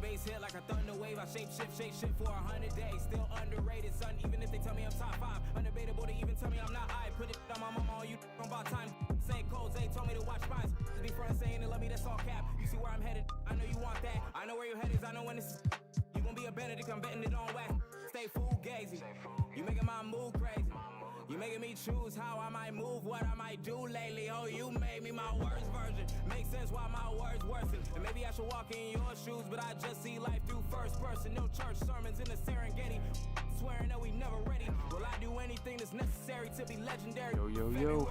base hit like a thunder wave. I shape shift for 100 days. Still underrated, son. Even if they tell me I'm top 5, undebatable to even tell me I'm not. I put it on my mama. All you about time. Say codes. They told me to watch spies. To be front saying they love me. That's all cap. You see where I'm headed? I know you want that. I know where your head is. I know when it's. You gon' be a Benedict. I'm betting it on wax. Stay fugazi. You making my move crazy. You making me choose how I might move, what I might do lately. Oh, you made me my worst version. Makes sense why my words worsen. And maybe I should walk in your shoes, but I just see life through first person. No church sermons in the Serengeti. Swearing that we never ready. Will I do anything that's necessary to be legendary? Yo.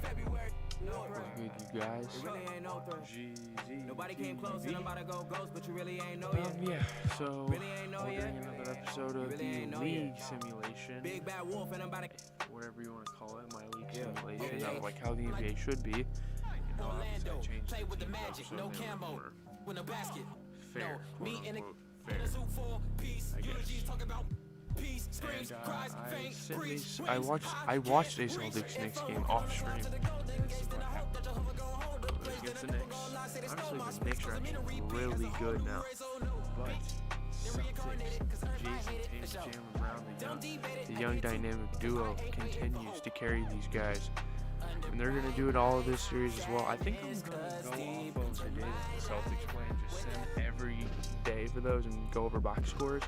February. No Good, you guys. You really ain't no threat. GZ. Nobody came close and I'm about to go ghost, but you really ain't know yet. Yeah, so Really ain't know yet. another episode of Really ain't the know League yet. simulation. Big bad wolf and I'm about to. Whatever you want to call it, MyLeague Yeah. simulation. Yeah. Like how the NBA should be. You know, obviously I changed play with the teams up magic, so no they were camo, more with a basket. fair, No, me quote in a unquote, fair. suit for peace. I guess. Eulogies talk about peace, screams, And, cries, I faint, sent breach, these- wins, I watched a rings, Celtics Knicks info, game off stream. to the goal, then gaze to the hope that Jehovah gon' hold the place. Against the Then Knicks. never gonna lie, say they stole Honestly, my the space, Knicks are 'cause I mean to actually repeat really as a whole good new now. race, oh no. But Then reincarnated, 'cause I Celtics, hate Jason it, Tatum, for sure. Jaylen Brown, Don't debate it, the I young get too- dynamic duo continues to carry these guys. And they're going to do it all of this series as well. I think I'm going to go off of the days that the Celtics play and just send every day for those and go over box scores.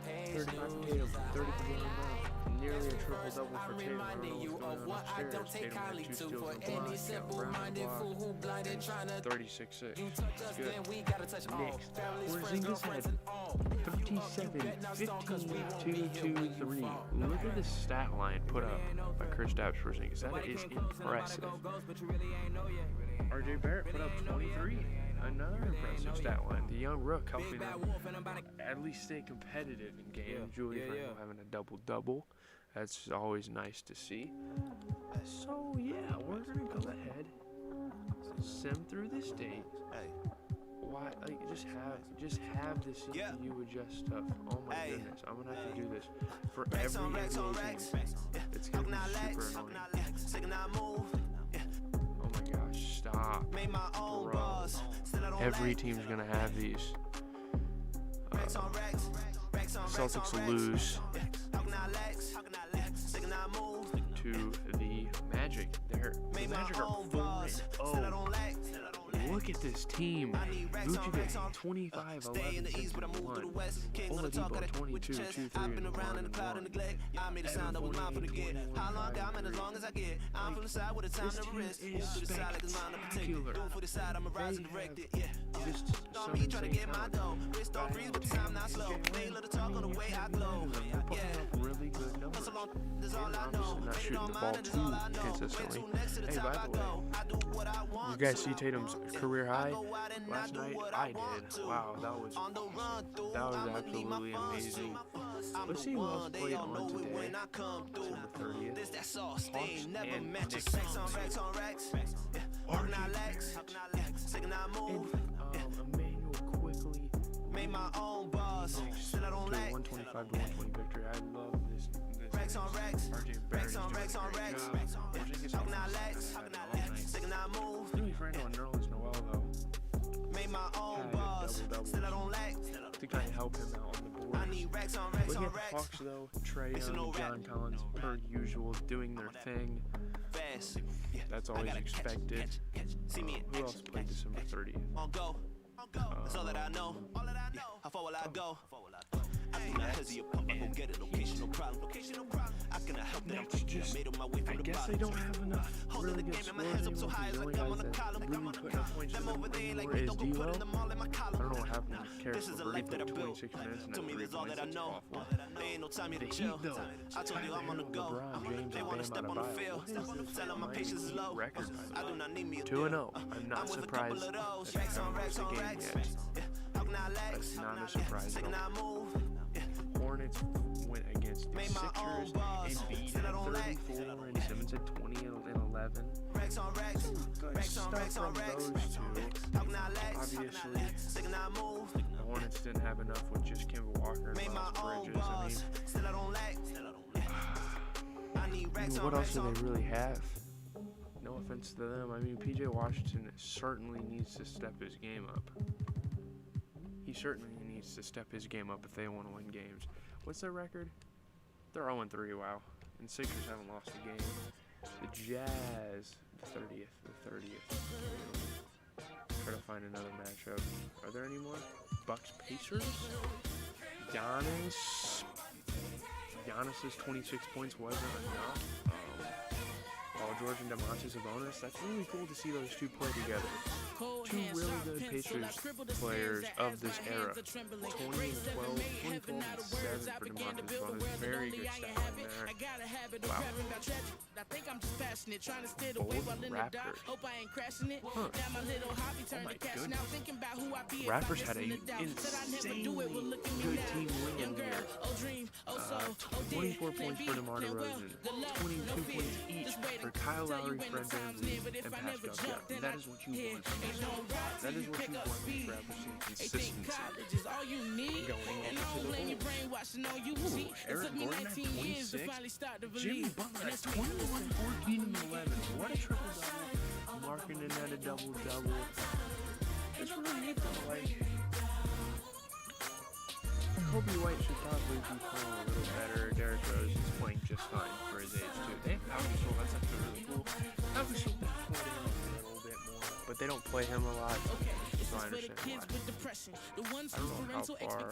35 for Tatum, 30 for Jaylen Brown, nearly a triple-double for Tatum. I don't know what's going on upstairs. Tatum had 2 steals and a block. Jaylen Brown block. 36-6. That's good. Next, Porzingis had 37, 15, 2, 2, 3. Look at the stat line put up by Kristaps Porzingis. That is impressive. RJ Barrett put up 23. Another impressive stat line. The young rook helping them at least stay competitive in games. Julius Randle having a double-double. That's always nice to see. So, yeah, we're going to go ahead, sim through this date. Why, like, just have the CPU adjust stuff. Oh my goodness, I'm gonna have to do this for every NBA team. It's gonna be super annoying. Oh my gosh, stop, bro. Every team's gonna have these. Celtics lose to the Magic. The Magic are 4-0. Look at this team. Vucevic 25, 11, 6, 1. Oladipo 22, 2, 3, and 1. Evan 48, 21. How long I'm in as long as I get. I'm from the side with a time to risk. To the side like a line to protect. Go for the side, I'm a rise and direct it. Yeah. Saw me trying to get my dough. Wrist off freeze, but the time not slow. They love to talk on the way I glow. Yeah. Really good numbers. I'm not shooting the ball too consistently. Hey, by the way, you guys see Tatum's career high last night? I did. Wow, that was absolutely amazing. Let's see who else played on today. December 30th. Hawks and Knicks. Emmanuel quickly. Made my own buzz. 125 to 120 victory. I love this. RJ Barrett is doing a great job. Porzingis Louis Randle and Nerlens Noel though. Made my own buzz. Double. To kind of help him out on the board. Looking at the Hawks though, Trae Young, John Collins, per usual, doing their thing. That's always expected. Who else played December 30th? That's all that I know. How far will I go? I do not hesitate, pump, I go get it. Location, no problem. I cannot help that I'm thinking I made on my way from the bottom. I guess they don't have enough really good scoring. The only guys that really put up points in them anymore is D'Lo. I don't know what happened to Karis LeVert. He played 26 minutes and had 3 points. That's awful. The Heat, though, LeBron James and Bam Adebayo. What is this Miami Heat record, by the way? 2-0. I'm not surprised that they haven't lost a game yet. That's not a surprise at all. Hornets went against the Sixers. Embiid had 34 and Simmons had 20 and 11. Good stuff from those two. Obviously, the Hornets didn't have enough with just Kemba Walker and Miles Bridges. I mean, what else do they really have? No offense to them. I mean, PJ Washington certainly needs to step his game up. He certainly needs to step his game up if they want to win games. What's their record? They're 0-3, wow. And Sixers haven't lost a game. The Jazz, the 30th. Try to find another matchup. Are there any more? Bucks, Pacers? Giannis's 26 points wasn't enough. Paul George and Domantas Sabonis. That's really cool to see those two play together. Two really good Pacers players of this era. 20 and 12, 24 and 7 for Domantas Sabonis. Very good stat line there. Wow. Bold Raptors. Huh. Oh my goodness. Raptors had an insanely good team win here. 24 points for DeMar DeRozan. 22 points each for Kyle Lowry, Fred VanVleet, and Pascal Siakam. That is what you want. That is what you want from this Raptors team. Consistency. Going into the Bulls. Eric Gordon at 26. Jimmy Butler at 21, 14, and 11. What a triple-double. Marketing at a double-double. It's really neat though. Like, Kobe White should probably be playing a little better. Derrick Rose is playing just fine for his age too. They have Pau Gasol. That's actually really cool. Pau Gasol they play him a little bit more, but they don't play him a lot. So I understand why. I don't know how far. The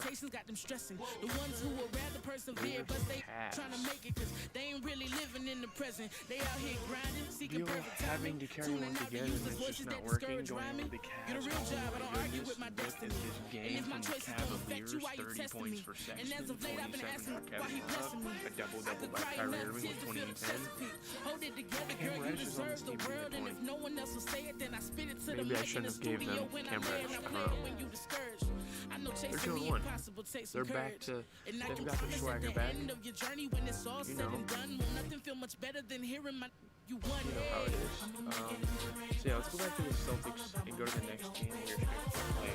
ones who would rather persevere, but they trying to make it 'cause they ain't really living in the present. They out here grinding, seeking perfect having to carry once again, and it's just not working. Going into the Cavs. Get a real job. I don't argue with my destiny. This game from the Cavaliers, 30 points for Sexton, 27 for Kevin Love, a double-double by Kyrie Irving with 20 and 10. Cam Reddish is on this team for 20. Maybe I shouldn't have gave them Cam Reddish. I don't know. They're 2-1. They're back to, they've got their swagger back. You know how it is. So yeah, let's go back to the Celtics and go to the next game we're going to play.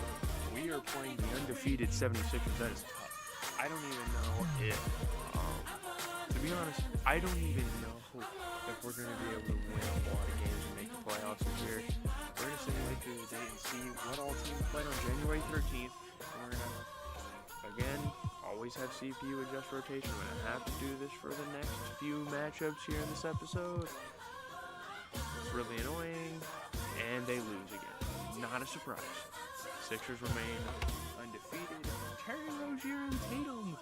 We are playing the undefeated 76ers. That is tough. I don't even know if, to be honest, I don't even know if we're going to be able to win a lot of games and make the playoffs this year. We're going to simulate through the day and see what all teams played on January 13th. We're going to, again, always have CPU adjust rotation. We're going to have to do this for the next few matchups here in this episode. It's really annoying, and they lose again. Not a surprise. Sixers remain undefeated. Terry Rozier and Tatum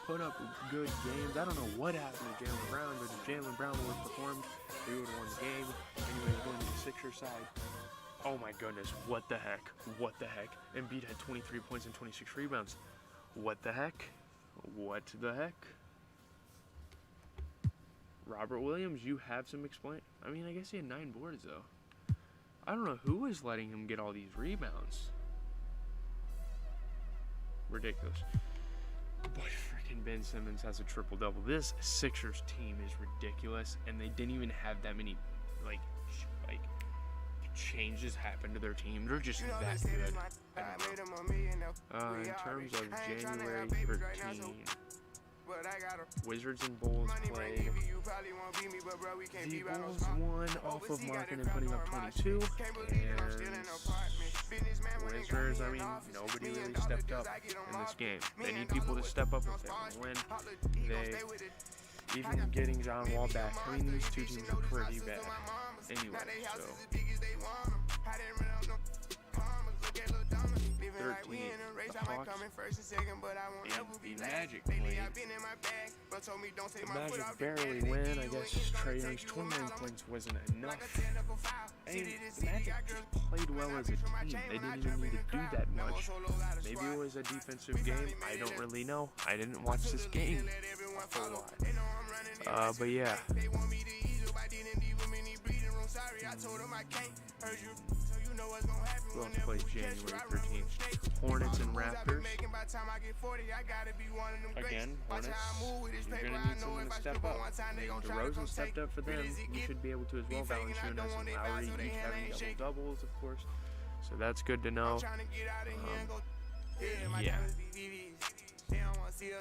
put up good games. I don't know what happened to Jaylen Brown, but if Jaylen Brown would have performed, we would have won the game. Anyways, going to the Sixers side. Oh my goodness, what the heck? What the heck? Embiid had 23 points and 26 rebounds. What the heck? What the heck? Robert Williams, you have some explain. I mean, I guess he had 9 boards though. I don't know who was letting him get all these rebounds. Ridiculous. But freaking Ben Simmons has a triple-double. This Sixers team is ridiculous, and they didn't even have that many, like changes happen to their team. They're just that good. In terms of January 13, Wizards and Bulls played. The Bulls won off of Markin and putting up 22, and Wizards, I mean, nobody really stepped up in this game. They need people to step up if they want to win. Even getting John Wall back, I mean, these two teams are pretty bad. Anyway, so 13, the Hawks and the Magic played. The Magic barely win. I guess Trae Young's 29 points wasn't enough. I mean, the Magic just played well as a team. They didn't even need to do that much. Maybe it was a defensive game. I don't really know. I didn't watch this game a whole lot. But yeah. Who else played January 13th? Hornets and Raptors. Again, Hornets, you're going to need someone to step up. DeRozan stepped up for them. You should be able to as well. Valanciunas and Lowry each having double-doubles, of course. So that's good to know. Yeah.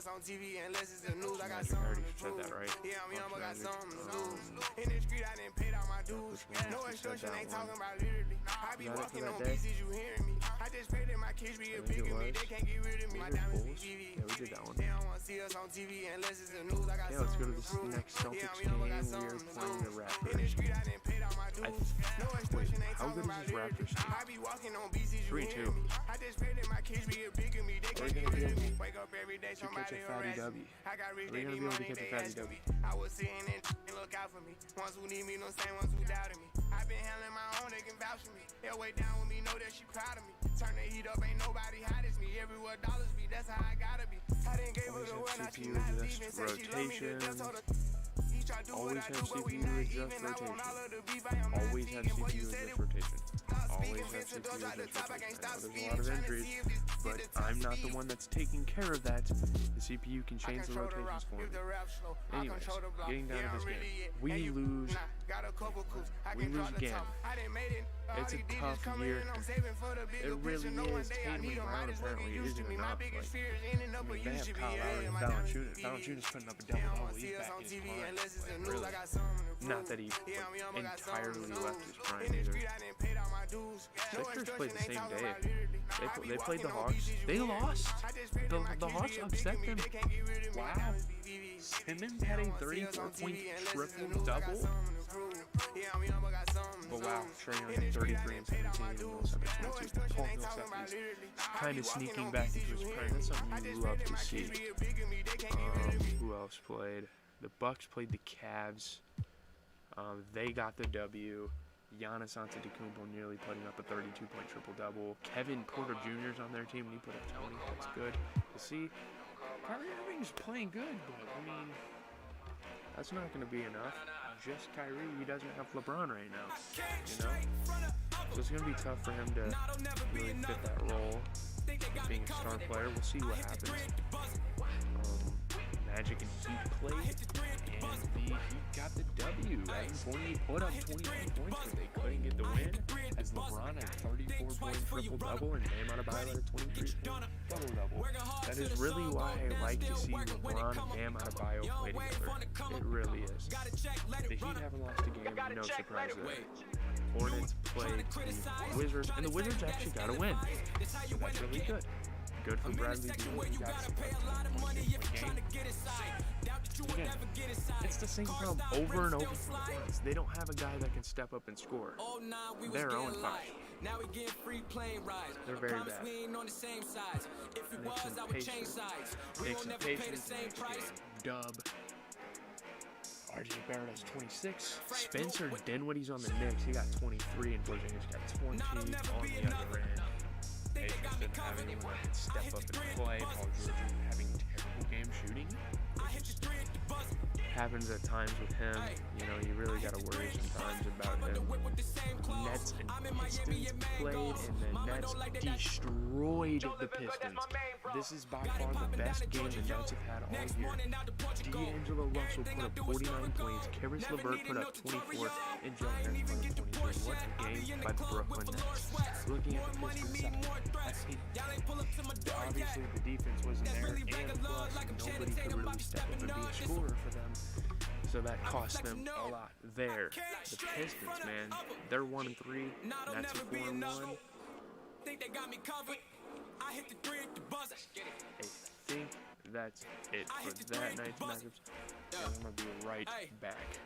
on TV unless it's the news. I got Magic, I already something to said prove. that, right? Yeah, I'm young, but got Magic. something to lose. In the street, I didn't pay all my dues. No extortion, ain't talking about literally. I be walking on pieces, you hearing me. I just pray that my kids be a bigger me. They can't get rid of me. My diamonds be VV. Yeah, we did that one. They don't want to see us on TV unless it's the news. I got Yeah, let's go to something to this prove. next Celtics Yeah, I'm game. young, but We got are something to playing the lose. In the Raptors. street, I didn't pay all my dues. No extortion, ain't How talking good about about is this literally. Raptors team? I be walking on BCs, you 3-2. hearing me. I just pray that my kids be a bigger me. They can't get rid of me. Wake up every day, To catch somebody a fatty harass me. W. I got rich, Are we they gonna need be able to money, catch a they fatty asking W? me. I was sitting and look out for me. Ones who need me, no same ones who doubted me. I been handling my own, they can vouch for me. They'll way down with me, know that she proud of me. Turn the heat up, ain't nobody hot as me. Everywhere dollars be, that's how I gotta be. I didn't give her the word, now she CPU not adjust leaving. Say she love me to death, told her. He try to do what Always I have do, but we CPU not adjust even. I want all rotation. of the beef, I am not Always have speaking. Boy, you CPU said adjust it. rotation. Stop Always speaking, have Vince, CPU don't drop the adjust top, I can't rotation. stop There's a speeding. lot of Tryna injuries, see if this but get the I'm not top the speed. one that's taking care of that. The CPU can I change the control the rotations rock, for me. if the rap slow, I Anyways, control the block. getting down Yeah, to I'm this really game. it. We And you, lose. got a couple coups. I We can lose drop the again. top. I didn't made it. It's a All these digits tough coming year. in, I'm saving for the bigger It really picture. No one is. day I Tatum need and them. Brown Might as well get apparently used to isn't me. My enough. biggest Like, fear is ending up I a mean, they used have to be. Kyle Lowry and My diamonds be Valanciunas putting up a They don't double-double. want to He's see us back on in his TV prime. unless it's the Like, news. really. I got something to prove. Not that he Yeah, I'm young, but got something entirely to left lose. his prime In the either. street, I didn't pay all my dues. No Sixers played the extortion, ain't same talking day. about literally. I be They played the walking on Hawks. BCs, you They hear me. lost. I just pray that my The kids Hawks be a upset bigger me. them. They can't get rid of me. My Wow. diamonds be VV. Simmons They had don't a want to see us on 34-point TV unless it's the news. I got triple-double. something to prove. Yeah, I'm young, but got something to But wow, lose. Trae Young In the had street, I 33 and didn't pay all 17 my and dues. Millsap had No 22. extortion, Paul ain't Millsap talking about is literally. I kind be of walking sneaking on back BCs, into his you prime. hear That's me. something I you just pray love that to my see. kids be a bigger me. They can't get rid of me. Who else played? The Bucks played the Cavs. They got the W. Giannis Antetokounmpo nearly putting up a 32-point triple-double. Kevin Porter Jr. is on their team, and he put up 20. That's good to see. Kyrie Irving's playing good, but, I mean, that's not going to be enough. Just Kyrie, he doesn't have LeBron right now, you know? So it's going to be tough for him to really fit that role of being a star player. We'll see what happens. Magic and Heat played, and the Heat got the W. Evan Fournier put up 21 points, but they couldn't get the win, as LeBron had a 34-point triple-double and Bam Adebayo had a 23-point double-double. That is really why I like to see LeBron and Bam Adebayo play together. It really is. The Heat haven't lost a game, no surprise there. Hornets played the Wizards, and the Wizards actually got a win. So that's really good. Good for Bradley Beal. He got some game. Again, it's the same problem over and over for the Hornets. They don't have a guy that can step up and score. They're 0-5. They're very bad. Knicks and Pacers next game. Dub. RJ Barrett has 26. Spencer Dinwiddie's on the Knicks. He got 23, and Porzingis got 20 on the other end. Pacers didn't have anyone that could step up and play. Paul George having terrible game shooting. It just happens at times with him. You know, you really got to worry sometimes about him. Nets and Pistons played, and the Nets destroyed the Pistons. This is by far the best game the Nets have had all year. D'Angelo Russell put up 49 points, Karis LeVert put up 24, and Joe Harris put up 22. What a game by the Brooklyn Nets. Looking at the Pistons side, obviously the defense wasn't there, and plus nobody could really step up and be a scorer for them. So that cost them a lot there. The Pistons, man, they're 1-3. Nets are 4-1. I think that's it for that night's matchups. And I'm gonna be right back.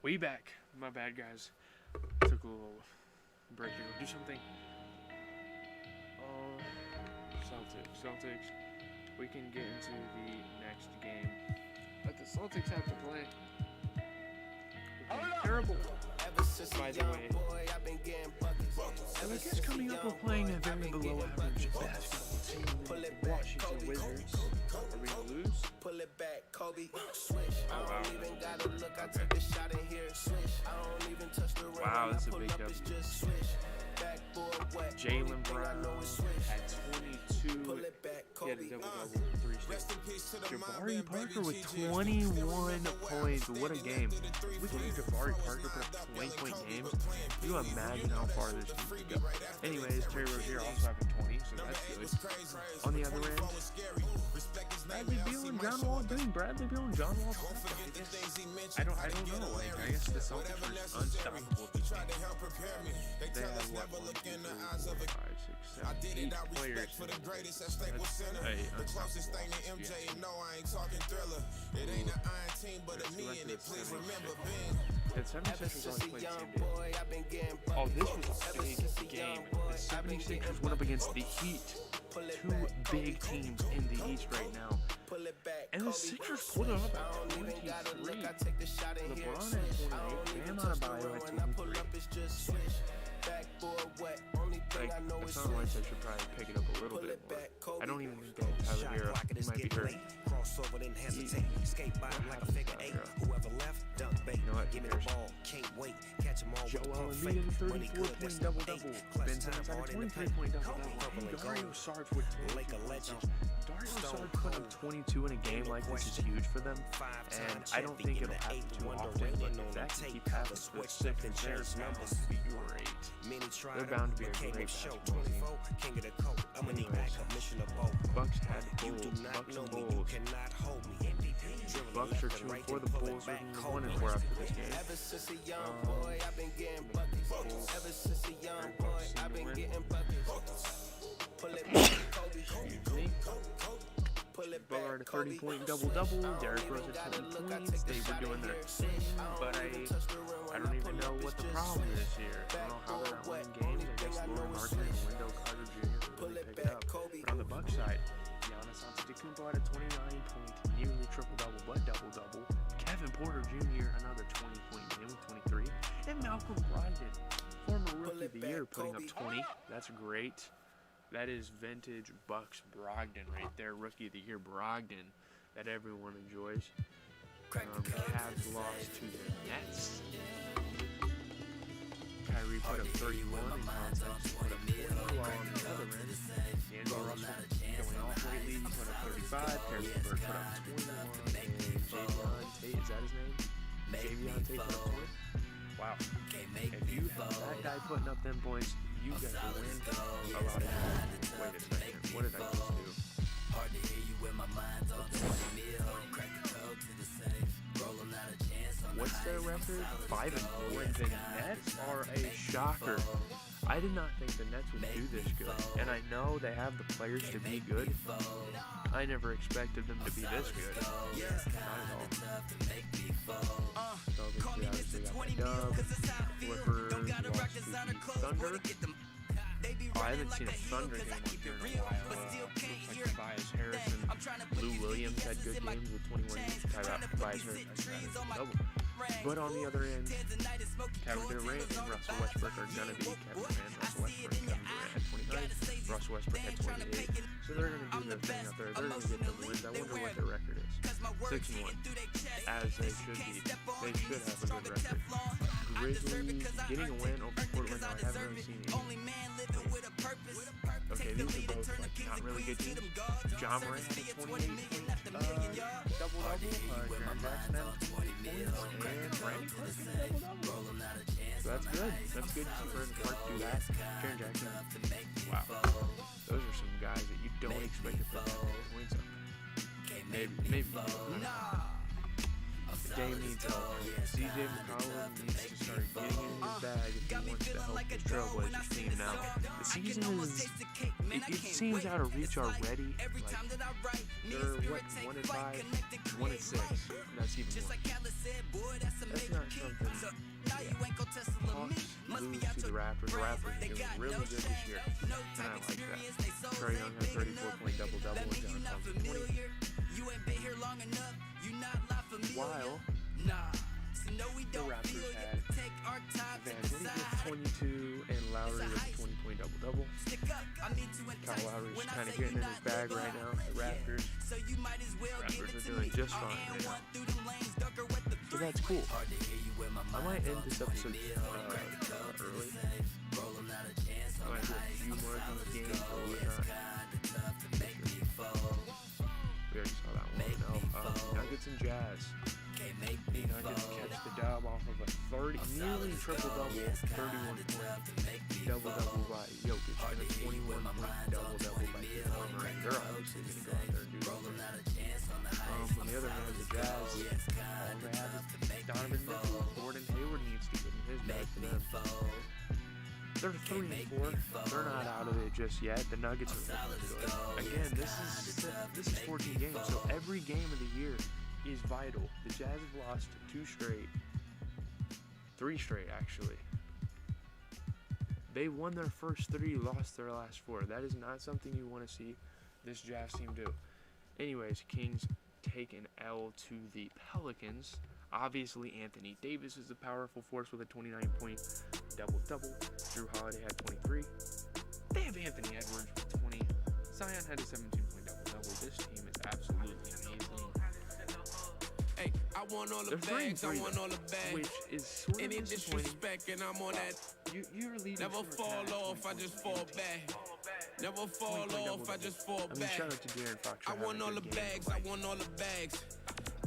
We back. My bad, guys. Took a little break to go do something. Celtics. We can get into the next game that the Celtics have to play. Terrible, by the way. And I guess coming up, we're playing a very below average basketball team, the Washington Wizards. Are we gonna lose? Pull it back, Kobe. Swish. Oh, wow. I don't even gotta look. I take the shot in here. Swish. I don't even touch the rim. Wow, that's a Pull big up, W. it's just swish. Backboard wet. Jaylen Brown had 22. Pull it back, He had a Kobe. double-double, 3 straight. Jabari Parker with 21 points. What a game. We can have Jabari Parker put up 20-point games. You imagine how far this team could go. Anyways, Terry Rozier also having 20, so that's good. On the other end, Bradley Beal and John Wall doing Bradley Beal and John Wall. I don't know. Like, I guess the Celtics are unstoppable. They have what, 1, 2, 3, 4, 5, 6, 7, 8 players. That's a unstoppable The 76ers only played the same day. Oh, this was a big game. The 76ers went up against the Heat. Two big teams in the East right now. And the Sixers pulled it up at 23. LeBron at 28. Bam Adebayo at 23. Like, it sounds like they should probably pick it up a little bit more. I don't even think they have Tyler Hero. He might be hurt. Crossover, then hesitate. Skate by him like a figure 8. Whoever left, dunk bait. You know what? Give me the ball. Can't wait. Catch them all with a Joel pump Embiid fake. in Money good, that's 34-point number double-double. 8. Clutch Ben time Simmons had a hard in the 23-point paint. double-double. Purple And and Dario gold. Saric with 22 Lake a points. legend. Dario Saric putting up 22 in a game like this is huge for them. And I don't think it'll happen too often, but if that can keep happening for the Sixers, they're bound to be great. They're bound to be a great basketball team. Bucks had Bulls. Bucks and Bulls. Bucks are 2-4. The Bulls are 1-4 after this game. Ever since a young boy, I've been getting buckets. Ever since a young boy, I've been getting buckets. Pull it back, Kobe. Pull it Butler had a back, Kobe. 30-point double-double. Derrick Rose had 20 points. They were doing their thing, but I don't even know what the problem is here. I don't know how they're not winning games. I guess Laurie Martin and Wendell Carter Jr. can really pick it up. But on the Bucks side, Giannis Antetokounmpo had a 29-point, nearly triple-double, but double-double. Kevin Porter Jr., another 20-point game with 23. And Malcolm Brogdon, former Rookie of the Year, putting up 20. That's great. That is vintage Bucks Brogdon right there. Rookie of the Year Brogdon that everyone enjoys. Cavs lost to the Nets. Kyrie put up 31 and Context put up 20 while on the other end. D'Angelo Russell going off lately. He put up 35. Harrison Burke put up 21. And Javion Tate, is that his name? Javion Tate put up 20. Wow. If you have that guy putting up them points, you got to win a lot of games. Wait a second. What did I just do? Hard to hear you when my mind's on 20 mil. Crack the code to the safe. Rolling out a chance on What's their record? 5-4. The Nets are a shocker. I did not think the Nets would do this good. And I know they have the players to be good. I never expected them to be this good. Not at all. So they obviously got the dub. Clippers lost to the Thunder. Oh, I haven't seen a Thunder game on here in a while. Looks like Tobias Harris and Lou Williams had good games with 21 each. Tobias Harris had a double. But on the other end, Kevin Durant and Russell Westbrook are going to be Kevin Durant, Russell Westbrook, Kevin Durant had 29, Russell Westbrook had 28. So they're going to do their thing out there. They're going to get them wins. I wonder what their record is. 6-1, as they should be. They should have a good record. Grizzlies getting a win over Portland. I haven't really seen any. Okay, these are both like not really good teams. John Moran had a 28-point double-double. Jaren Jackson had 20 points. And Brandon Clark had a double-double. So that's good. That's good to see Brandon Clark do that. Jaren Jackson. Wow. Those are some guys that you don't expect to put that many points up. Maybe. Dame needs help. CJ McCollum needs to start getting in his bag if he wants to help his Trailblazers team now. The season is, it seems out of reach already. Like, they're, what, 1-5, 1-6, and that's even more. That's not something, Hawks lose to the Raptors. The Raptors are doing really good this year, and I like that. Trae Young had 34-point double-double and John Thompson 20. While the Raptors had Van Vliet with 22 and Lowry with a 20-point double-double. Kyle Lowry's kind of getting in his bag right now. The Raptors are doing just fine right now. So that's cool. I might end this episode early. I might do a few more on the game or whatnot. We already saw that one. Nuggets and Jazz. The Nuggets catch the dub off of a nearly triple-double, 31-point double-double by Jokic and a 21-point double-double by Kemba. They're obviously going to go out there and do something. On the other hand, the Jazz, all they have is Donovan Mitchell. Gordon Hayward needs to get in his bag for them. They're 3-4. They're not out of it just yet. The Nuggets are looking good. Again, this is 14 games, so every game of the year is vital. The Jazz have lost 3 straight actually. They won their first 3, lost their last 4. That is not something you want to see this Jazz team do. Anyways, Kings take an L to the Pelicans. Obviously, Anthony Davis is a powerful force with a 29-point double-double. Drew Holiday had 23. They have Anthony Edwards with 20. Zion had a 17-point double-double. This team is absolutely amazing. Hey, I want all the bags, I want all the bags. Which is sort of any disappointing. disrespect, and I'm on that. You're leading. Never fall off, I just fall back. Never fall off, I just fall back. Shout out to De'Aaron Fox. I want all the bags, I want all the bags.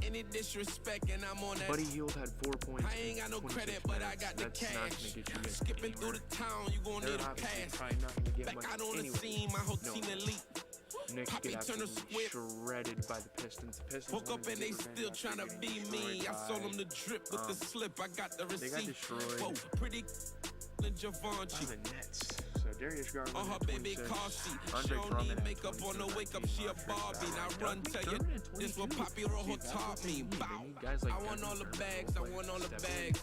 Any disrespect, and I'm on that. Buddy Hield had 4 points. I ain't got no credit, but I got the cash. Skipping through the town, you gon' need a pass. Back out on the scene, my whole team elite. Knicks Poppy get Turner absolutely squib. shredded by the Pistons. Woke up and they still tryna be me. I sold them the drip with the slip. I got the receipt. They got destroyed. Whoa, pretty by Givenchy. the Nets. So Darius Garland On her had baby 26. car seat. She Andre don't Drummond need had makeup on the 22. wake up. She a Barbie. Now run, tell you this what Poppy Rojo taught me. Bow. Guys like I want all the Kevin bags. I Durant, want all the Steph bags.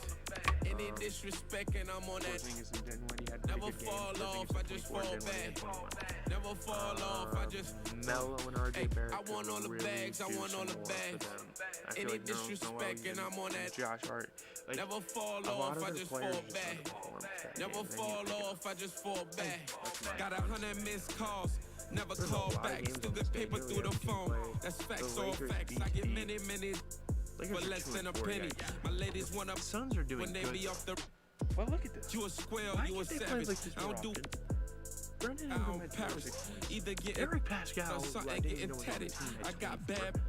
Any disrespect, and I'm on that. Porzingis and Dinwiddie had pretty Never good games. fall off, Porzingis I had just 24, fall Dinwiddie had back. 21. Never fall off, I just. Melo and RJ Hey, Barrett. I want all the really bags, I do want some all the more for bags. them. I feel Any like Nerlens disrespect, Noel and I'm on that. Josh Hart. Like, Never fall a lot off, of I their just players fall just back. underperformed that Never game, and then fall you pick off, I just fall back. That's Got mad. 100 missed calls, never There's a call lot of back. games Still on get this paper schedule. through the We have to phone. play That's facts, the all Lakers facts. beat I get the many Lakers for are less 2 than a and 4 penny. guys. My ladies want up Suns are doing when they good. be off the. Well, look at this. You a square, Why you a can't they play savage. like this I more don't do. often? Brendan I Ingram don't had Paris. 26 points. Either get Eric Pascal, or who I something didn't getting know was on the tatted. team, had I got 24. bad.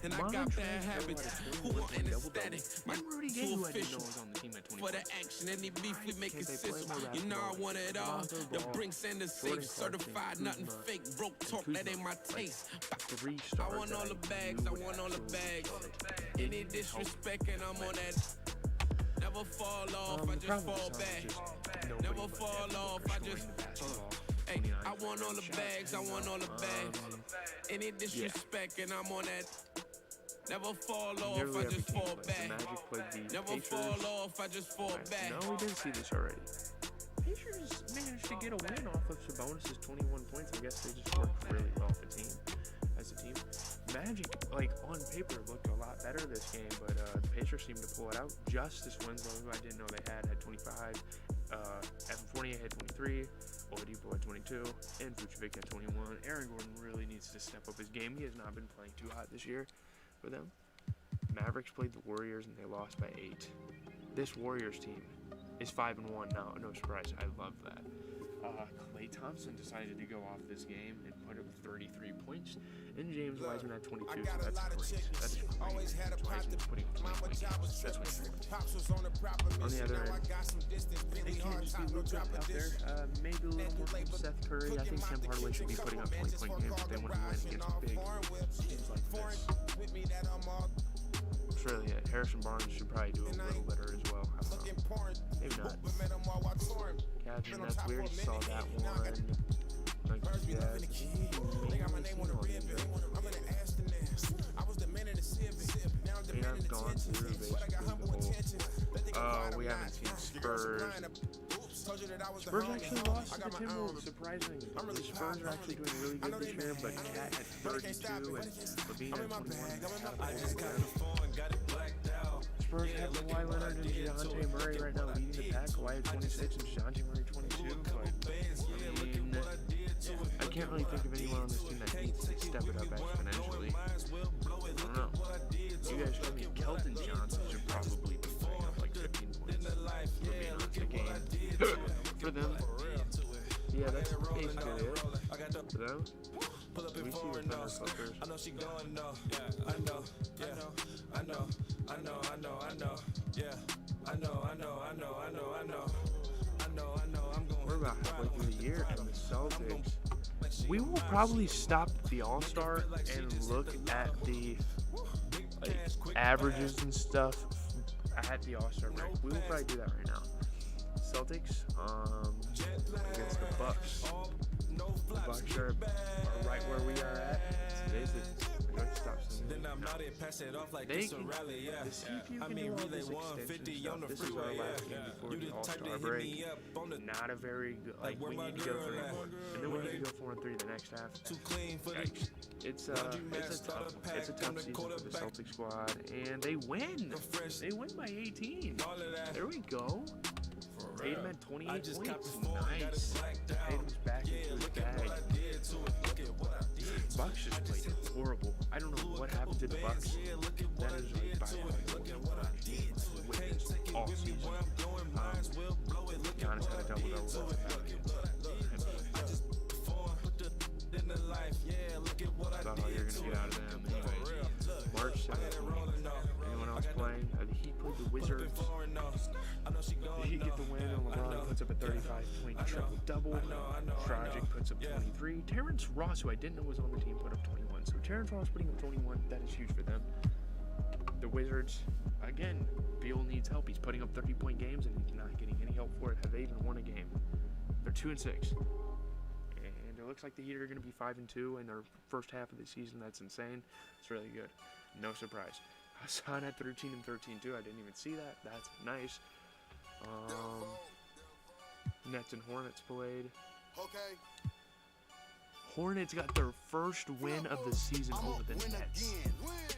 And I got Montrezl bad Harrell habits. had a Who 21 want point anesthetic? double-double. My And Rudy Gay, too who I didn't know official. was on the team at 24. For the action, any beef we make Can't it they play sizzle. more You know I basketball? want it all. Lonzo The Ball, Brinks and the Jordan safe, Clarkson, certified, nothing Kuzma, fake. Broke and talk, that ain't my Kuzma. taste. Like 3 I stars want that all the knew bags, I would want all the absolutely bags. get Any help. disrespect, and I'm on that. Never fall off, I The just problem fall with the Suns back. is just nobody Never but fall Devin off, Booker I scoring just. the basketball. Hey, 29 I want all the shots, bags, I want all the bags. Any disrespect, and I'm on that. Never fall off, Nearly I every just team fall plays. back. The Magic played the Never Pacers. fall off, I just fall back. No, we didn't see this already. Pacers managed to get a win off of Sabonis' 21 points. I guess they just worked really well as a team. Magic, like, on paper, looked a lot better this game, but the Pacers seemed to pull it out. Justice Winslow, who I didn't know they had 25. Evan Fournier had 23. Oladipo had 22. And Vucevic had 21. Aaron Gordon really needs to step up his game. He has not been playing too hot this year for them. Mavericks played the Warriors, and they lost by 8. This Warriors team is 5-1 now. No surprise. I love that. Klay Thompson decided to go off this game and put up 33 points, and James Wiseman had 22. So that's great. That is great. Wiseman putting up 20 points. That's what you want. On the other end, it can't just be Luka out there. Maybe a little more from Seth Curry. I think Tim Hardaway should be putting up 20-point games if they want to win against big teams like this. That's really it. Harrison Barnes should probably do a little better as well. I don't know. Maybe not. Cavs and Nets, we already saw that one. Like, yeah, mainly seen all these, right? I mean, I've gone through basically the whole. We haven't seen Spurs. Spurs actually lost to the Timberwolves, surprisingly. The Spurs are actually doing really good this year, but Cat had 32 and Levine had 21. Spurs have Kawhi Leonard and DeJounte Murray right now leading the pack. Kawhi at 26 and DeJounte Murray 22. But, I mean, I can't really think of anyone on this team that needs to step it up exponentially. I don't know. You guys told me Kelton Johnson should probably be putting up like 15 points for being on the game. For them. Yeah, that's basically it. For them. We see the Thunder Clippers. I know she going no. I know. We're about halfway through the year, and the Celtics. We will probably stop the All-Star and look at the averages and stuff at the All-Star break. We will probably do that right now. Celtics against the Bucks. The Bucks are right where we are at. Today's the they can see if you can do all this extension stuff. This is our last game before the All-Star break. Not a very good, like, we need to go 3-1. And then we need to go 4-3 the next half. Yikes. It's a tough season for the Celtics squad, and they win. They win by 18. There we go. Tatum had 28 points. Nice. Tatum's back into his bag. Bucks just played horrible. I don't know what happened to the Bucks. That is like by far what witnessed all season. Giannis had a double-double. About all you're gonna get out of them. Anyways, March 17th. Anyone else playing? The Heat played the Wizards. The Heat get the win, and LeBron puts up a 35-point triple-double. Dragic puts up 23. Terrence Ross, who I didn't know was on the team, put up 21. So Terrence Ross putting up 21, that is huge for them. The Wizards, again, Beal needs help. He's putting up 30-point games, and he's not getting any help for it. Have they even won a game? They're 2-6. And it looks like the Heat are going to be 5-2 in their first half of the season. That's insane. It's really good. No surprise. Hassan at 13 and 13 too. I didn't even see that. That's nice. Nets and Hornets played. Okay. Hornets got their first win of the season over the Nets.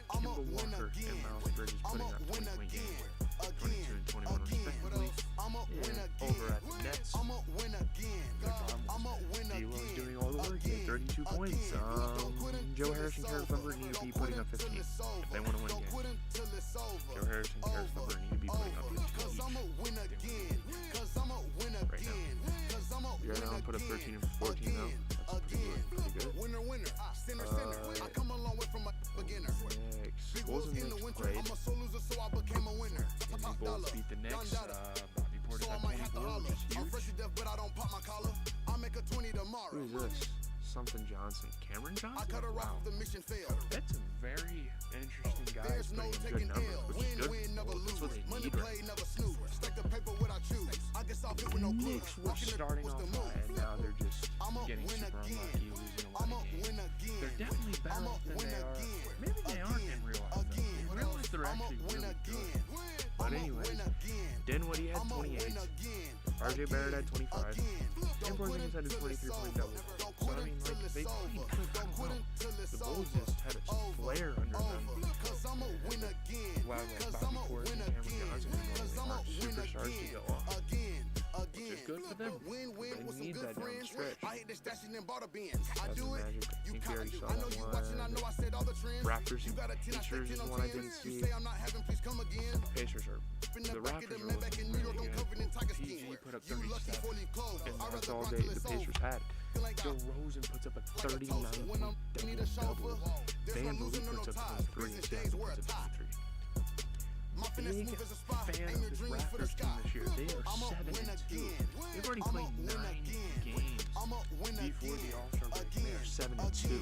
Kemba Walker and Miles Bridges putting up 20-point games. 22 and 21 respectively. And over at the Nets, D-Lo's doing all the work. He had 32 points. Joe Harris and Karis Levert need to be putting up 15 if they want to win games. Joe Harris and Karis Levert need to be putting up 15 each. Right now. You're going to put up 13 and 14 though. That's pretty good. Next, Bulls and Knicks played. And the Bulls beat the Knicks. Bobby Portis got 24, which is huge. Who is this? Something Johnson. Cameron Johnson? Wow. That's a very interesting guy. He's putting up good numbers, which is good. Well, that's what they need right now. The Knicks were starting off high, and now they're just getting super unlucky, losing a lot of games. They're definitely better than they are. Maybe they aren't in real life, though. In real life, they're actually really good. But anyways, Dinwiddie had 28. RJ Barrett had 25. And Porzingis had a 23-point double. So, I mean, like, they played good. Well. The Bulls just had a flare under them. Wow, Bobby Portis and Cameron Johnson aren't superstars to go off. Which is good for them. They need that down the stretch. That's the Magic. I think we already saw that one. Raptors and Pacers is one I didn't see. Pacers are... The Raptors are looking really good. PG put up 37. And that's all the Pacers had. DeRozan puts up a 39-point double-double. Van Vliet puts up 23 and Siakam puts up 23. Big fan of this Raptors team this year. They are 7-2. They've already played 9 games. before the All-Star break, and they are 7-2.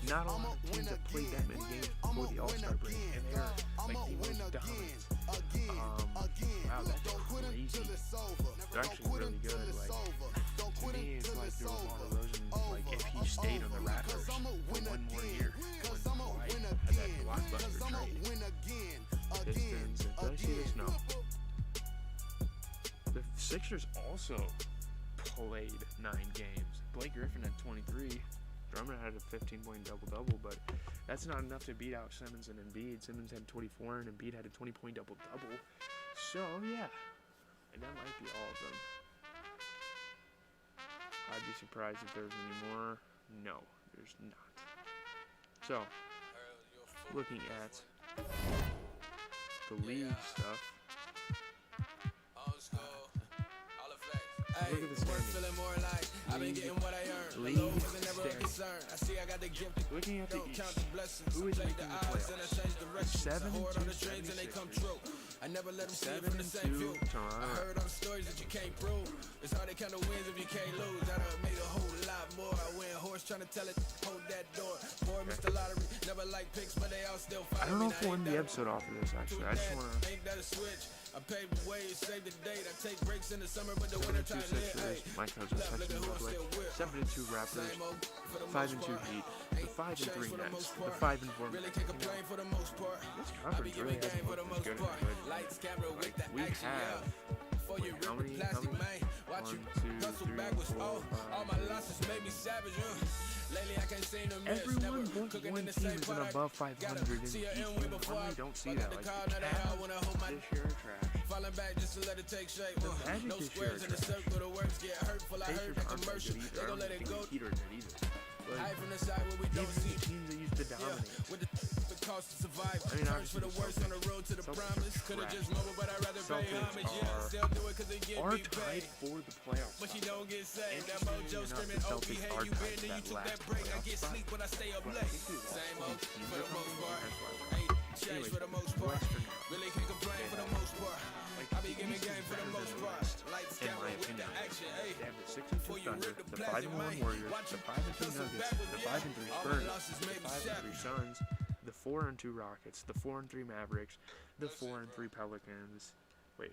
Not a lot of teams have played that many games before the All-Star break, and they are like the most dominant. Wow, that's crazy. They're actually really good. Like, to me, it's like DeMar DeRozan, like if he stayed on the Raptors for one more year, when Kawhi had that blockbuster trade. Pistons. Did I see this? No. The Sixers also played 9 games. Blake Griffin had 23. Drummond had a 15-point double-double, but that's not enough to beat out Simmons and Embiid. Simmons had 24, and Embiid had a 20-point double-double. So, yeah. And that might be all of them. I'd be surprised if there's any more. No, there's not. So, looking at the league stuff. Look at the standings. League standings. Looking at the East, who is making the playoffs? 7-2 Toronto. It's hard to count the wins if you can't lose. I done made a whole lot more. I went horse trying to tell it, hold that door. Boy, Mr. Lottery, never like picks, but they all still fight. I don't know if we'll end the episode off of this, actually. I just want to. Ain't that a switch? I paved the way, save the date. I take breaks in the summer, but the winter time Sixers, my cousin section of the 7-2 Raptors, 5-2 Heat, the 5-3 Nets, the 5-4 really can't complain for the most part. This conference really hasn't looked as good as it could. Like, we have, wait, how many? 1, 2, 3, 4, 5, 6. Everyone but one team is an above 500 in the East. You normally don't see that. Like, the Cavs this year are trash. The Magic this year are trash. Pacers aren't very good either. I don't think the Heat are good either. But even the teams that used to dominate. I mean, obviously the Celtics are trash. Celtics are tied for the playoffs. Interestingly enough, the Celtics are tied for that last playoff spot. But I think there's all these teams are coming in. That's why. Anyways, Western in my opinion, they have the 6-2 Thunder, the 5-1 Warriors, the 5-2 Nuggets, the 5-3 Spurs, the 5-3 Suns, the 4-2 Rockets, the 4-3 Mavericks, the 4-3 Pelicans. Wait,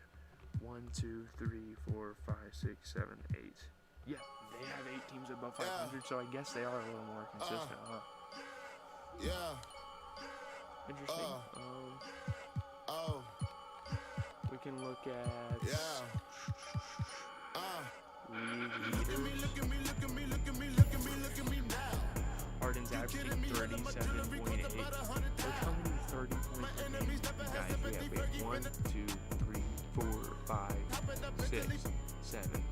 1, 2, 3, 4, 5, 6, 7, 8. Yeah, they have 8 teams above 500, so I guess they are a little more consistent, huh? Yeah. Interesting. We can look at league leaders. Harden's averaging 37.8. Look how many 30-point games guys we have. We have 1, 2, 3, 4, 5, 6, 7,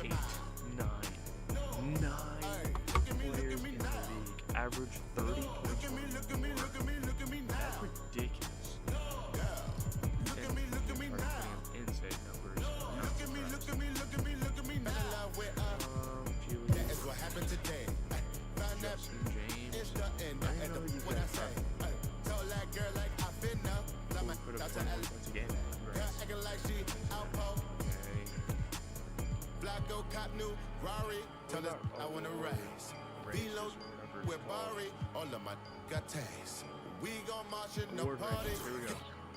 8, 9. 9 players in the league average 30 points. That's ridiculous. Insane numbers. That is what happened today. Justin James. I didn't know he was that tough. Put up 1 once again. Blacko cop new Rari. Tell us I want to rise. Below with Barry. All of my got tags. We gon' march in the party.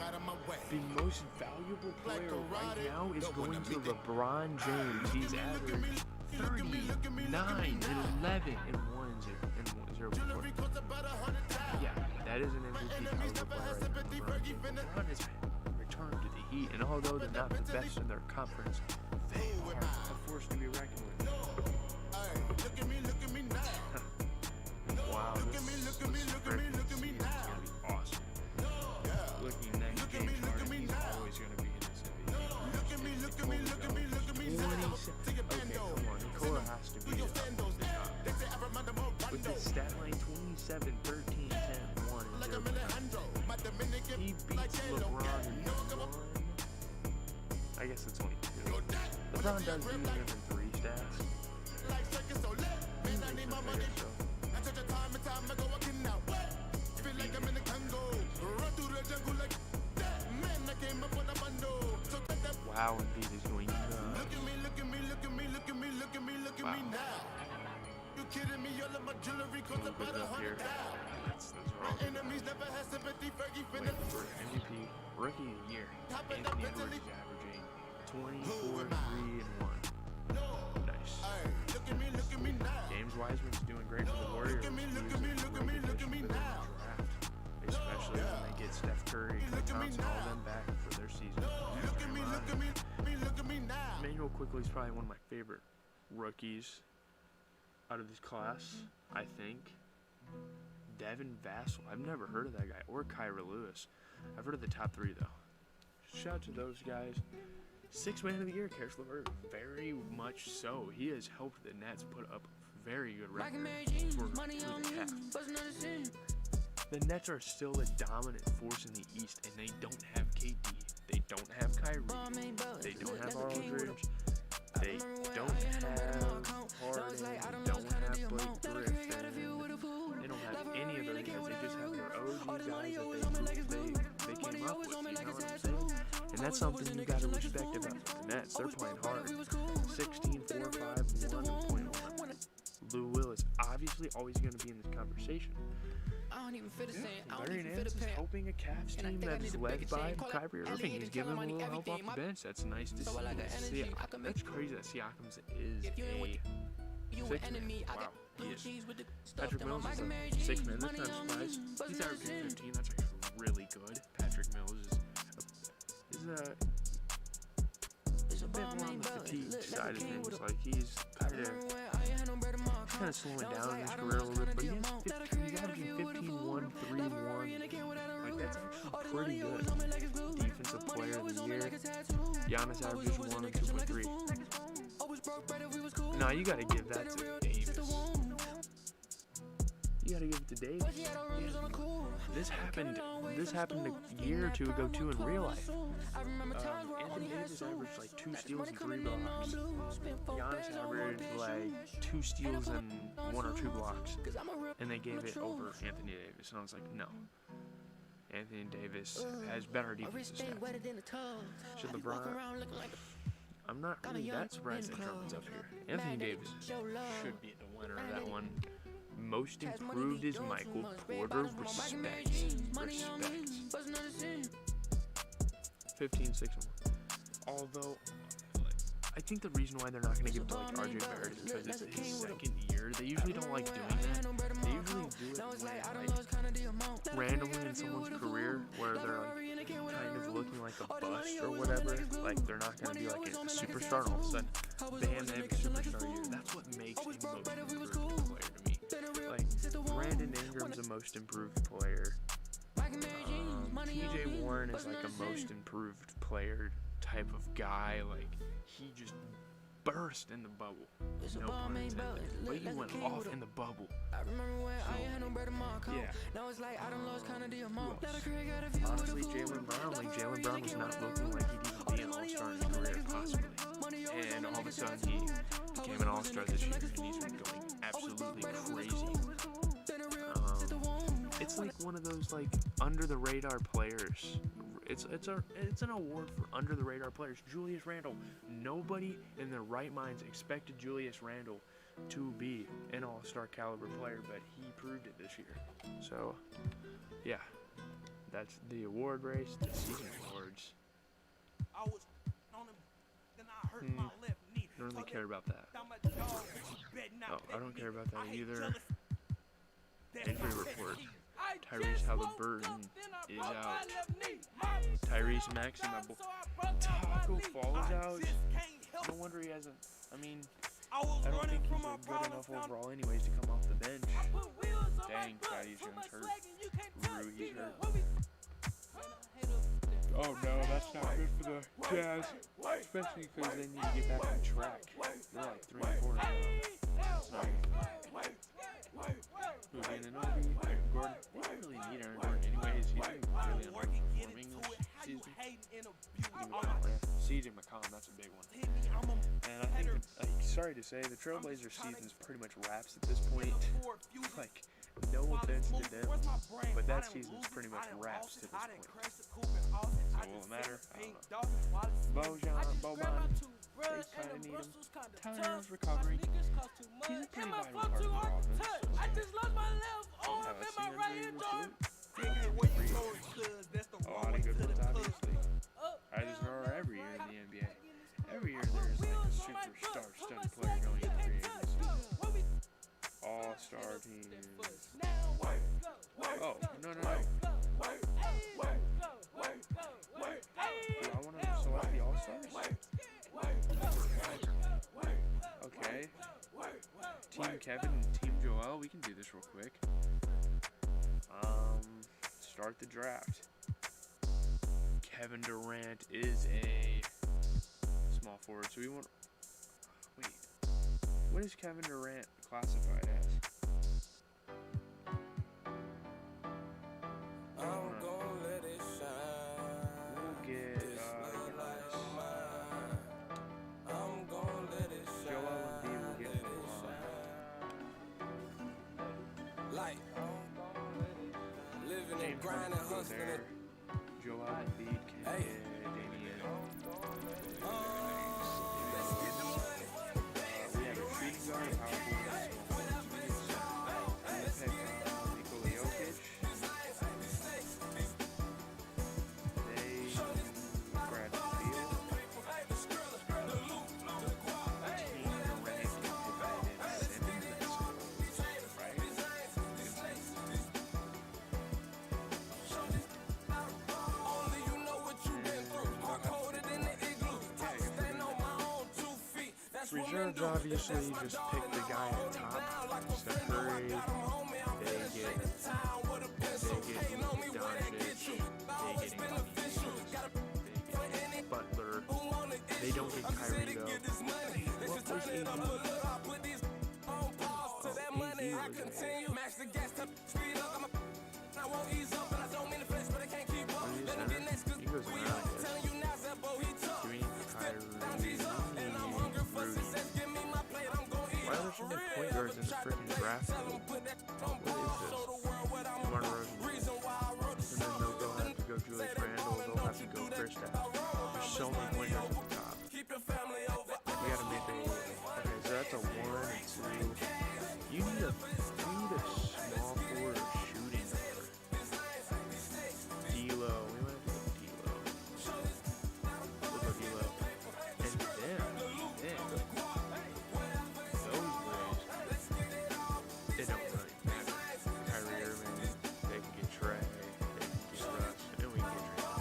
Out of my way. The most valuable player right now is going to LeBron James. He's averaged 39 and 11 and 0. Yeah, that is an MVP caliber player right now. LeBron has returned to the Heat, and although they're not the best in their conference, they are a force to be reckoned with. Wow, this script is going to be awesome. Looking next, James Harden, he's always going to be in this MVP. Okay, come on, Nikola has to be in the top. With his stat line 27, 13, 10, 1, and 0. He beats LeBron in 1. I guess it's only 2. LeBron does beat him in 3 stats. Wow, Embiid is going nuts. Wow. Put it up here. Those are all good numbers. Wait, for MVP, Rookie of the Year, Anthony Edwards is averaging 24, 3, and 1. Nice. James Wiseman's doing great for the Warriors. He was a great addition for them in the draft, especially when they get Steph Curry, Klay Thompson, all them back for their season. Emmanuel Quickly is probably one of my favorite rookies out of this class, I think. Devin Vassell, I've never heard of that guy, or Kyra Lewis. I've heard of the top three, though. Shout out to those guys. Sixth man of the year, Karis LeVert, very much so. He has helped the Nets put up very good records for the Cavs. The Nets are still a dominant force in the East, and they don't have KD. They don't have Kyrie. They don't have Aldridge. They don't have Harden. They don't have Blake Griffin. They don't have any of those guys. They just have their OG guys that they came up with. You know what I'm saying? And that's something you got to respect about the Nets. They're playing hard. 16, 4, 5, 1, and .1. Lou Will is obviously always going to be in this conversation. Larry Nance is helping a Cavs team that is led by Kyrie Irving. He's giving him a little help off the bench. That's nice to see. That's crazy that Siakam is a six man. Wow, he is. Patrick Mills is a six man. That's not a surprise. He's averaging 15. That's actually really good. Patrick Mills is a bit more on the fatigue side of things. Like he's kind of slowing down in his career a little bit, but he's averaging 15, 1, 3, 1. Like that's actually pretty good. Defensive player of the year. Giannis averages 1 and 2.3. No, you gotta give that to Davis. You gotta give it to Davis. This happened a year or two ago too in real life. Anthony Davis averaged like 2 steals and 3 blocks. Giannis averaged like 2 steals and 1 or 2 blocks, and they gave it over Anthony Davis. And I was like, no. Anthony Davis has better defensive stats. So LeBron, I'm not really that surprised that Drummond's up here. Anthony Davis should be the winner of that one. Most improved is Michael Porter. Respect. 15, 6, and 1. Although, I think the reason why they're not going to give it to like RJ Barrett is because it's his second year. They usually don't like doing that. They usually do it when, like, randomly in someone's career where they're like kind of looking like a bust or whatever. Like they're not going to be like a superstar, and all of a sudden, bam, they have a superstar year. That's what makes a most improved player to me. Like Brandon Ingram's a most improved player. TJ Warren is like a most improved player type of guy. Like he just burst in the bubble. No pun intended. But he went off in the bubble. So, yeah. Honestly, Jaylen Brown. Like Jaylen Brown was not looking like he'd even be an all-star in his career, possibly. And all of a sudden he became an all-star this year, and he's been going absolutely crazy. It's like one of those like under-the-radar players. It's an award for under-the-radar players. Julius Randle. Nobody in their right minds expected Julius Randle to be an all-star caliber player, but he proved it this year. So, yeah, that's the award race, the season awards. Don't really care about that. Oh, I don't care about that either. Injury report. Tyrese Halliburton is out. Tyrese Maxey, my boy. Taco Fall is out. No wonder he hasn't. I mean, I don't think he's good enough overall anyways to come off the bench. Dang, Thaddeus Young's hurt. Rui's hurt. Oh no, that's not good for the Jazz. Especially because they need to get back on track. They're like 3 and 4 now. It's not good. Who's in and Gordon? They don't really need Aaron Gordon anyways. He's been really underperforming this season. CJ McCollum, that's a big one. And I think, sorry to say, the Trailblazers season's pretty much wraps at this point. Like, no offense to them, but that season's pretty much wraps to this point. So will it matter? I don't know. Boban, They kind of need him. Tyler's recovering. He's a pretty vital part of the offense. I just lost my left arm Have I and seen my him right do hand this arm. a lot of good ones, obviously. I just know every year in the NBA. Every year there's like a superstar stunt player going to free agency. All-star teams. Oh, no. Do I want to select the All-Stars? Okay. Team Kevin and Team Joel, we can do this real quick. Start the draft. Kevin Durant is a small forward, so we want... Wait. What is Kevin Durant classified as? We'll get, Joel Embiid will get James Harden will go there. Joel Embiid can get Damian. We have a shooting guard, power forward, we'll pick Nikola Jokic. Bradley Beal. Reserves obviously just pick the guy at top. Steph Curry, they get Butler. They don't get Kyrie though. What was AD? He goes around, I guess. Do we need Kyrie? Why are there so many point guards in the freaking draft? What is this? DeMar DeRozan. And then they'll have to go Julius Randle, they'll have to go Kristaps. There's so many point guards at the top. We gotta make a... Okay, so that's a 1 and 2. You need a small forward shooting guard. D'Lo. We might have to go D'Lo. We'll go D'Lo. And then they don't really matter. Kyrie Irving, they can get Trey, they can get Russ, and we can get Trey.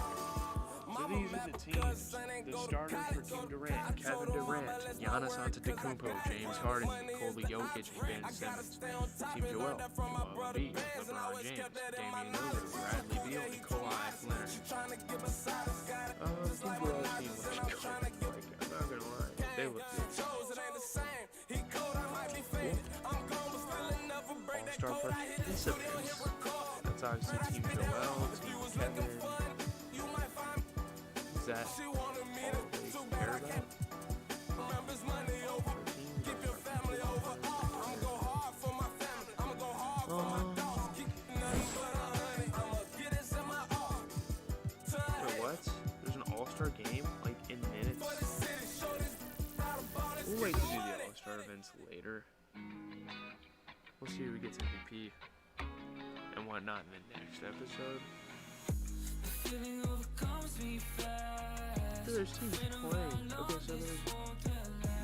So these are the teams. The starters for Team Durant: Kevin Durant, Giannis Antetokounmpo, James Harden, Nikola Jokic, and Ben Simmons. Team Joel: Joel Embiid, LeBron James, Damian Lillard, Bradley Beal, and Kawhi Leonard. Team Joel's team looks good. Like, I'm not gonna lie, they look good. All-star participants. That's obviously Team Joel, Team Kevin. Is that all they care about? Wait, what? There's an all-star game, like, in minutes? We'll wait to do the all-star events later. We'll see who gets MVP and whatnot in the next episode. There's teams playing. Okay, so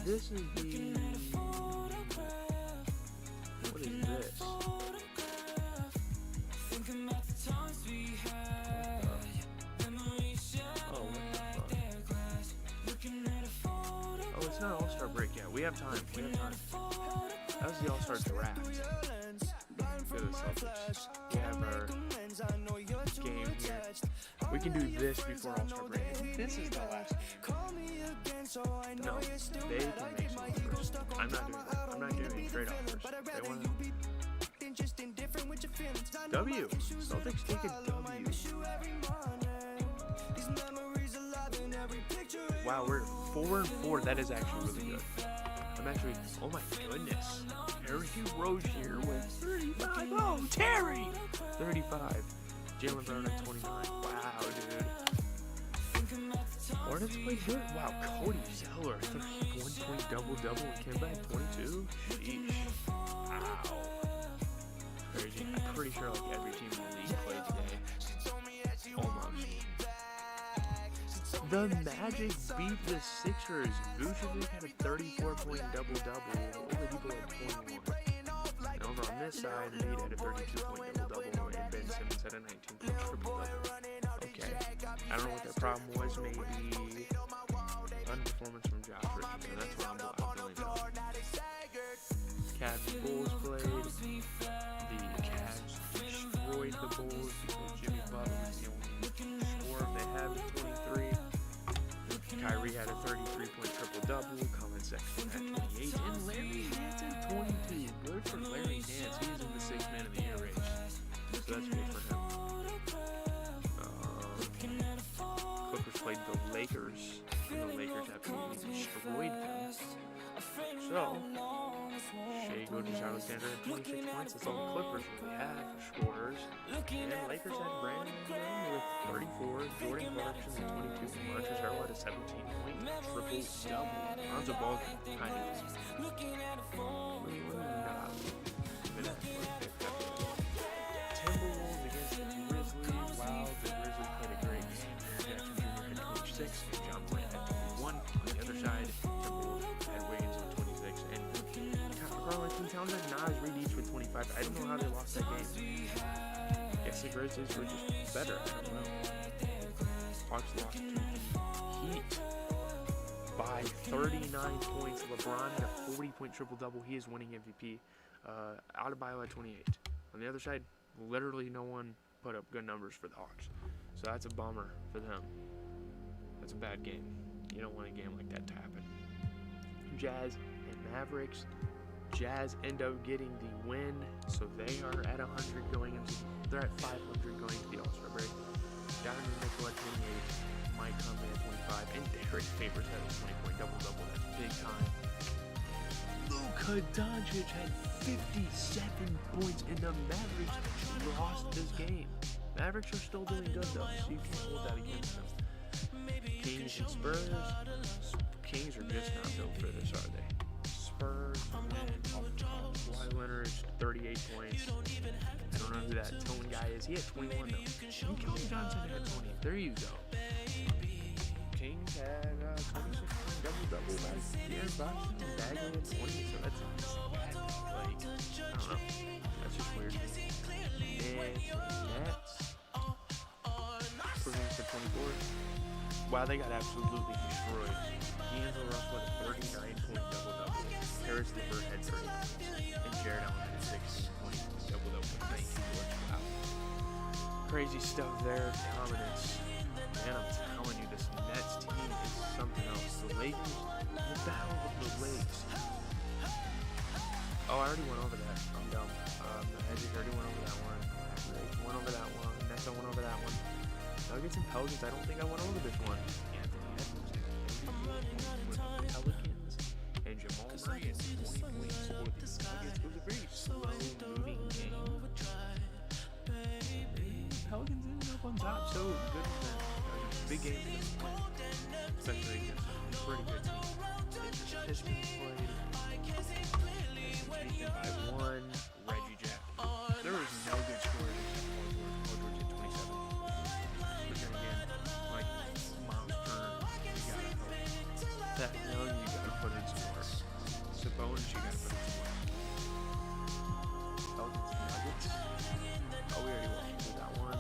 this is the... What is this? Oh, what the fuck? Oh, it's not All-Star break yet. We have time. That was the All-Star draft. Go to the Celtics. We have our game here. We can do this before All-Star break. This is the last game. No, they can make some offers. I'm not doing that. I'm not doing trade offers. They want W. Celtics take a W. Wow, we're 4-4. That is actually really good. I'm actually, oh my goodness. Terry Rozier with 35. Oh, Terry! 35. Jalen Brown at 29. Wow, dude. Hornets played good. Wow, Cody Zeller, 31-point double-double and Kemba had 22. Sheesh. Wow. Crazy. I'm pretty sure like every team in the league played today. Almost. The Magic beat the Sixers. Vucevic had a 34-point double-double. Oladipo had 21. And over on this side, Embiid had a 32-point double-double, and Ben Simmons had a 19-point triple-double. Okay. I don't know what their problem was. Maybe underperformance from Josh Richardson. That's what I'm feeling now. Cavs Bulls played. The Cavs destroyed the Bulls because Jimmy Butler was the only scorer they had with 23. Kyrie had a 33-point triple-double. Colin Sexton had 28. And Larry Nance had 22. Good for Larry Nance. He's in the sixth man of the year race. So that's good for him. Clippers played the Lakers. And the Lakers absolutely destroyed them. So, Shai Gilgeous-Alexander had 26 points. That's all the Clippers really had for scorers. And the Lakers had Brandon Ingram with 34, Jordan Clarkson with 22, and Montrezl Harrell had a 17-point triple-double. Lonzo Ball kind of Timberwolves against the Grizzlies. Wow, the Grizzlies played a great game. Jackson Jr. had 26, and John Morant had 21. On the other side, Timberwolves had Wiggins with 26, and Karl-Anthony Towns had Nas Reed each with 25. I don't know how they lost that game. I guess the Grizzlies were just better. I don't know. Hawks lost to the Heat by 39 points. LeBron had a 40-point triple-double. He is winning MVP. Adebayo had 28. On the other side, literally no one put up good numbers for the Hawks. So that's a bummer for them. That's a bad game. You don't want a game like that to happen. Jazz and Mavericks. Jazz end up getting the win, so they are at 100 going into. They're at 500 going to the All-Star break. Donovan Mitchell at 28, Mike Conley at 25, and Derek Favors had a 20-point double-double. That's big time. Luka Doncic had 57 points, and the Mavericks lost this game. Mavericks are still doing good though, so you can't hold that against them. Kings and Spurs. Kings are just not built for this, are they? Spurs, and Kawhi Leonard, 38 points. I don't know who that Tone guy is. He had 21 though. And Kelly Johnson had 20. There you go. Kings had 26 double-double. De'Aaron Fox and Bagley had 20. So that's like, I don't know. That's just weird. Nets. Brooklyn at 24. Wow, they got absolutely destroyed. D'Angelo Russell had a 39-point double-double. Harris LeVert had 30 points. And Jared Allen had a 16-point double-double with 19 points. Wow. Crazy stuff there. Dominance. Man, I'm telling you, this Nets team is something else. The Lakers, the battle of the Lakes. Oh, I already went over that. I'm dumb. Magic already went over that one. Mavericks went over that one. Nets I went over that one. Nuggets and Pelicans, I don't think I went over this one. Anthony Edwards had 30 points with the Pelicans, and Jamal Murray had 20 points for the Nuggets. It was a very slow-moving game. Pelicans ended up on top, so good for them. Big game for them, especially against a pretty good team. Pistons played. Pistons by 1. Reggie Jackson. There was no good scorer except Paul George at 27. But then again, like Miles Turner, you gotta help. That young, you gotta put in some work. Sabonis, you gotta put in some work. Pelicans and Nuggets. Oh, we already went through that one.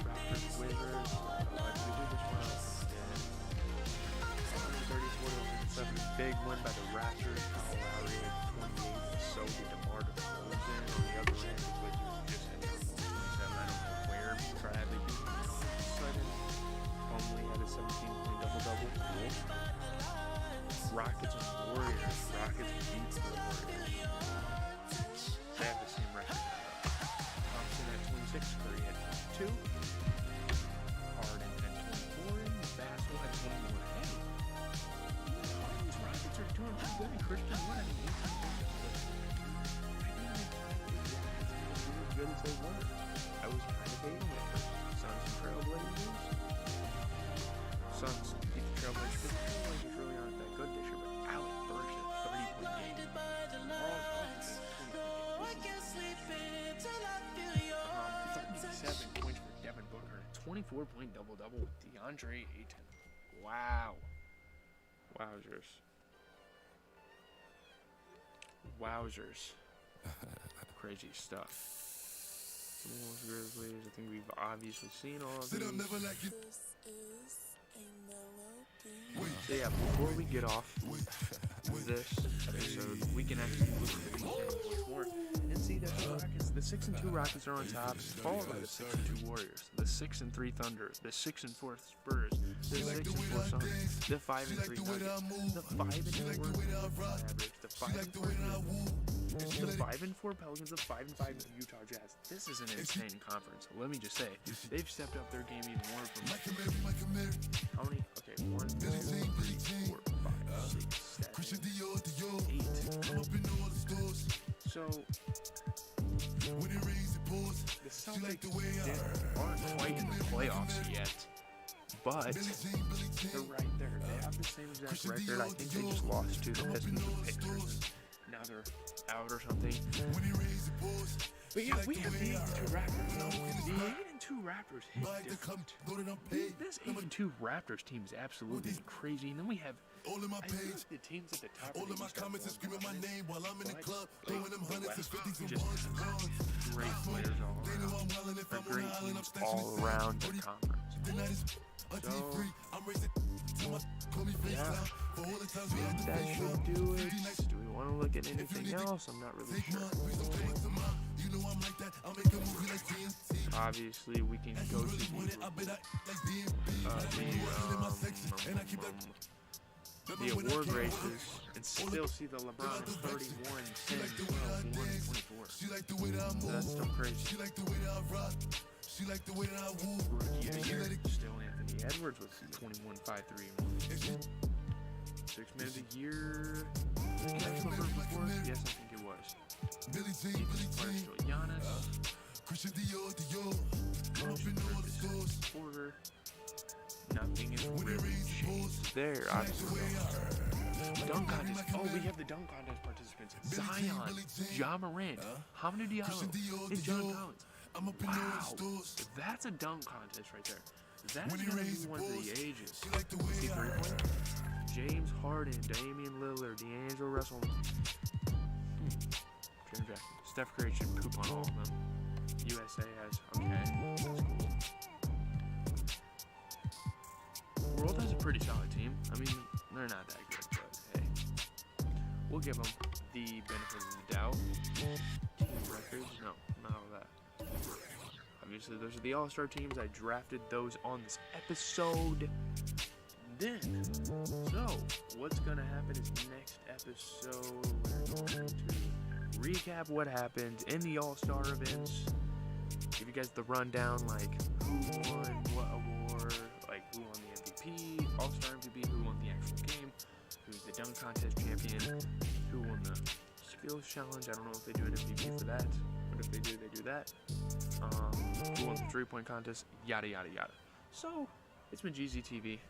Raptors, Wizards. We did this one. Yeah. 34-7. Big win by the Raptors. Kyle Lowry at 28. And so did DeMar DeRozan. On the other end, the Wizards just had 27. I don't know where Bradley beat them all of a sudden. Conley had a 17-point double-double. Cool. Rockets and Warriors. Rockets beat the Warriors. They have the same record. Thompson at 26. Curry at 22. Harden at 24. And Vassell at 21. Hey, these Rockets are doing pretty good. And Christian Wood had an 18 point double. I didn't expect the Rockets to be as good as they were. I was kind of hating it. Suns and Trailblazers. Suns beat the Trailblazers. The Trailblazers really aren't that good this year, but Alec Burks had a 30-point game. 37 points for Devin Booker. 24-point double-double with DeAndre Ayton. Wow. Wowzers. Crazy stuff. Grizzlies. I think we've obviously seen all of these. So yeah, before we get off this episode, we can actually look at the weekend once more and see that the 6-2 Rockets are on top, followed by the 6-2 Warriors, the 6-3 Thunder, the 6-4 Spurs, the 6-4 Suns, the 5-3 Nuggets, the 5-4 Mavericks, the 5-4 the 5-4 Pelicans, the 5-5 Utah Jazz. This is an insane conference. Let me just say, they've stepped up their game even more from how many? Okay, 1, 2, 3, 4, 5, 6, 7, 8. So the Celtics aren't quite in the playoffs yet, but they're right there. They have the same exact record. I think they just lost to the Pistons and Pacers. Now they're out or something. But yeah, we have the 8-2 Raptors. The 8-2 Raptors hit different. This 8-2 Raptors team is absolutely crazy. And then we have I think the teams at the top of the East are the West, just great players all around. Or great teams all around the conference. So, yeah, that should do it. Do we want to look at anything else? I'm not really sure. Obviously, we can go to the award races and still see the LeBron at 31, 10, 12, 1, 24. So that's still crazy. Rookie of the year, still Anthony Edwards with 21, 5, 3, 1. 6 Man of the year. Yes, I think it was. Defensive player still Giannis. Porter. Nothing is really changed there. Obviously, dunk contest. Oh, we have the dunk contest participants: Zion, Ja Morant, Hamidou Diallo, and John Collins. Wow, that's a dunk contest right there. That's gonna be one for the ages. See 3-point? James Harden, Damian Lillard, D'Angelo Russell, James Jackson, Steph Curry should poop on all of them. USA has that's cool. World has a pretty solid team. I mean, they're not that good, but hey, we'll give them the benefit of the doubt. Team records? No, not all that. Obviously, those are the All-Star teams. I drafted those on this episode. Then, so what's gonna happen is next episode we're going to recap what happened in the All-Star events. Give you guys the rundown, like who won what award, like who won the MVP, All-Star MVP, who won the actual game, who's the dunk contest champion, who won the skills challenge. I don't know if they do an MVP for that, but if they do, they do that. Who won the 3-point contest, yada yada yada. So it's been GZTV.